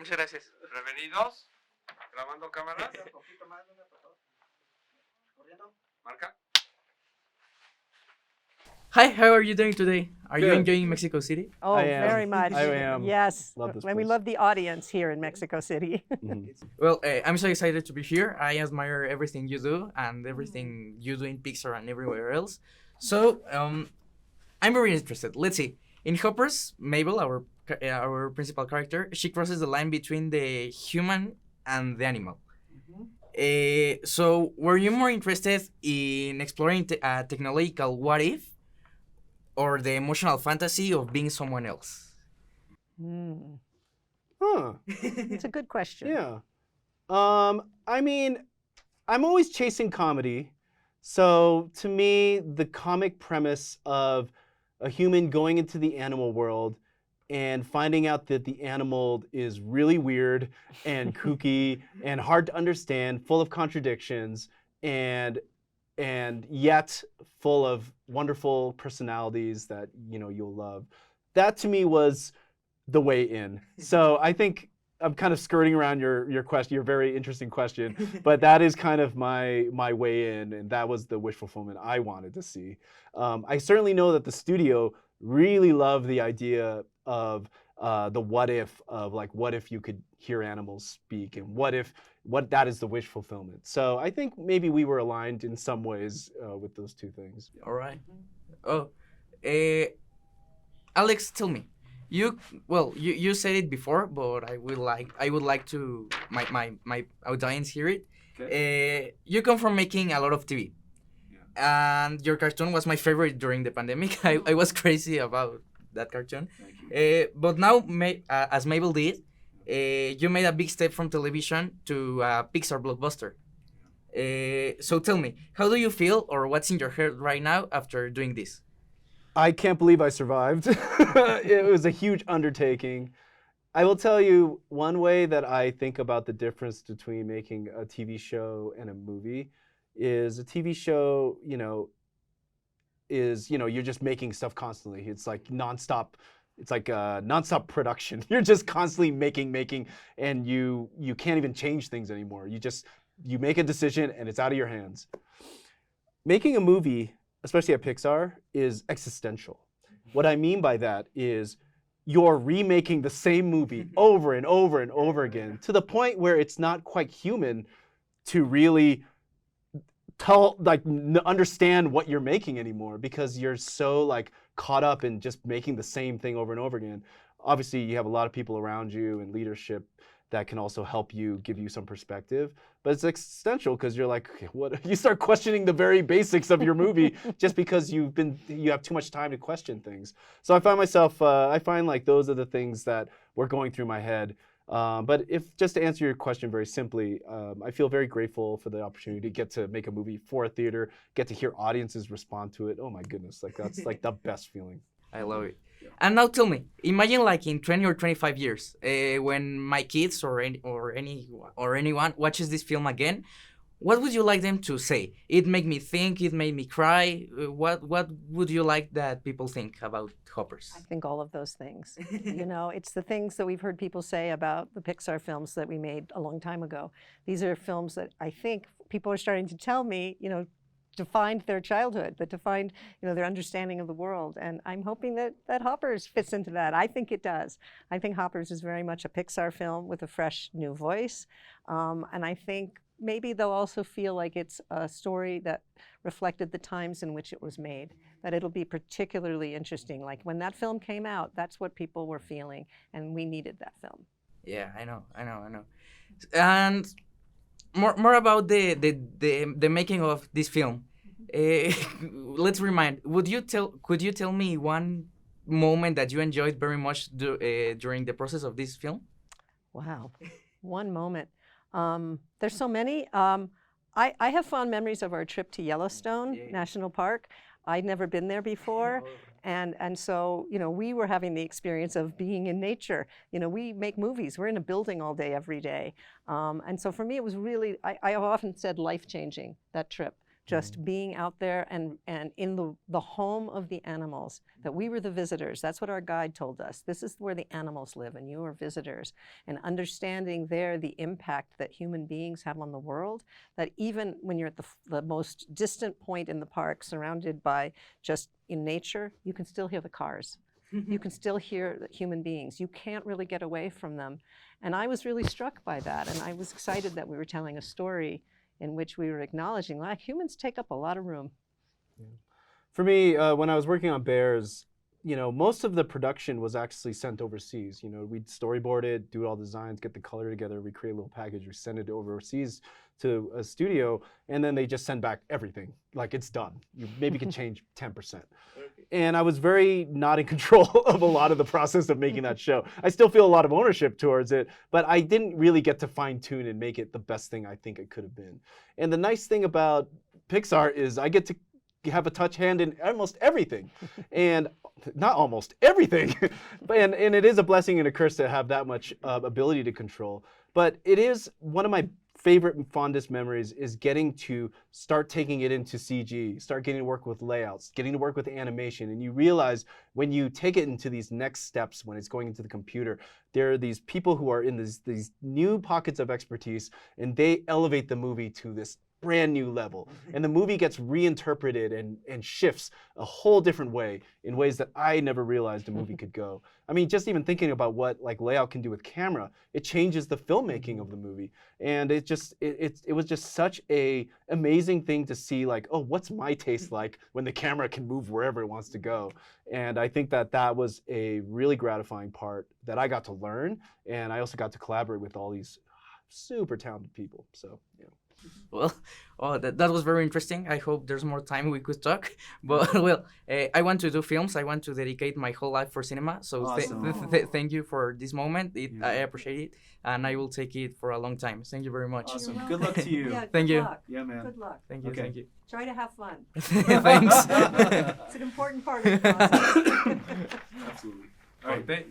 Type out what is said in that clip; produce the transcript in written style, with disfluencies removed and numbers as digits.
Muchas gracias. Prevenidos. Grabando cámaras. Marca. Hi, how are you doing today? Are you Good. enjoying Mexico City? Oh, I am. very much. I am. Yes. Love this And we place. love the audience here in Mexico City. Well, I'm so excited to be here. I admire everything you do and everything you do in Pixar and everywhere else. So, I'm very interested. Let's see. In Hoppers, Mabel, our principal character, she crosses the line between the human and the animal. So, were you more interested in exploring a technological what if, or the emotional fantasy of being someone else? Huh. It's a good question. Yeah. I mean, I'm always chasing comedy. So to me, the comic premise of a human going into the animal world and finding out that the animal is really weird and kooky and hard to understand, full of contradictions, and yet full of wonderful personalities that you'll love. That to me was the way in. So I think I'm kind of skirting around your question, your very interesting question, but that is kind of my way in, and that was the wish fulfillment I wanted to see. I certainly know that the studio really loved the idea of the what if of like, what if you could hear animals speak, and what that is the wish fulfillment. So I think maybe we were aligned in some ways with those two things. All right. Oh, Alex, tell me. You said it before, but I would like to my audience hear it. You come from making a lot of TV, and your cartoon was my favorite during the pandemic. I was crazy about that cartoon. But now, as Mabel did, you made a big step from television to a Pixar blockbuster. So tell me, how do you feel, or what's in your head right now after doing this? I can't believe I survived. It was a huge undertaking. I will tell you one way that I think about the difference between making a TV show and a movie is a TV show, you're just making stuff constantly. It's like nonstop. It's like a nonstop production. You're just constantly making, and you can't even change things anymore. You make a decision and it's out of your hands. Making a movie, especially at Pixar, is existential. What I mean by that is you're remaking the same movie over and over and over again to the point where it's not quite human to really understand what you're making anymore, because you're so caught up in just making the same thing over and over again. Obviously, you have a lot of people around you and leadership that can also help you, give you some perspective. But it's existential because you're like, what? You start questioning the very basics of your movie just because you have too much time to question things. So I find like those are the things that were going through my head. But just to answer your question very simply, I feel very grateful for the opportunity to get to make a movie for a theater, get to hear audiences respond to it. Oh my goodness, that's like the best feeling. I love it. And now tell me, imagine like in 20 or 25 years, when my kids or anyone watches this film again, what would you like them to say? It made me think, it made me cry. What would you like that people think about Hoppers? I think all of those things. It's the things that we've heard people say about the Pixar films that we made a long time ago. These are films that I think people are starting to tell me, defined their childhood, that defined, their understanding of the world. And I'm hoping that Hoppers fits into that. I think it does. I think Hoppers is very much a Pixar film with a fresh new voice. And I think maybe they'll also feel like it's a story that reflected the times in which it was made, that it'll be particularly interesting. Like when that film came out, that's what people were feeling, and we needed that film. Yeah, I know. And more about the making of this film. Let's remind. Could you tell me one moment that you enjoyed very much during the process of this film? Wow, one moment. There's so many. I have fond memories of our trip to Yellowstone National Park. I'd never been there before. And so, we were having the experience of being in nature. We make movies. We're in a building all day, every day. And so for me, it was really, I have often said life-changing, that trip. just being out there and in the home of the animals, that we were the visitors. That's what our guide told us. This is where the animals live and you are visitors. And understanding there the impact that human beings have on the world, that even when you're at the most distant point in the park, surrounded by just in nature, you can still hear the cars. You can still hear the human beings. You can't really get away from them. And I was really struck by that. And I was excited that we were telling a story in which we were acknowledging, like, humans take up a lot of room. Yeah. For me, when I was working on Bears, most of the production was actually sent overseas. We'd storyboard it, do all the designs, get the color together, we create a little package, we send it overseas to a studio, and then they just send back everything. Like, it's done. You maybe can change 10%. And I was very not in control of a lot of the process of making that show. I still feel a lot of ownership towards it, but I didn't really get to fine tune and make it the best thing I think it could have been. And the nice thing about Pixar is I get to have a touch hand in almost everything. And not almost everything. and it is a blessing and a curse to have that much ability to control. But it is one of my favorite and fondest memories is getting to start taking it into CG, start getting to work with layouts, getting to work with animation. And you realize when you take it into these next steps, when it's going into the computer, there are these people who are in these new pockets of expertise, and they elevate the movie to this brand new level. And the movie gets reinterpreted and shifts a whole different way, in ways that I never realized a movie could go. I mean, just even thinking about what like layout can do with camera, it changes the filmmaking of the movie. And it was just such a amazing thing to see, like, oh, what's my taste like when the camera can move wherever it wants to go? And I think that was a really gratifying part that I got to learn. And I also got to collaborate with all these super talented people. So, yeah. Well, that was very interesting. I hope there's more time we could talk. But well, I want to do films. I want to dedicate my whole life for cinema. So Awesome. thank you for this moment. I appreciate it, and I will take it for a long time. Thank you very much. Awesome. You're Good luck to you. Yeah, Thank good you. luck. Yeah, man. Good luck. Thank you. Okay. Thank you. Try to have fun. Thanks. It's an important part of the process. Absolutely. All right.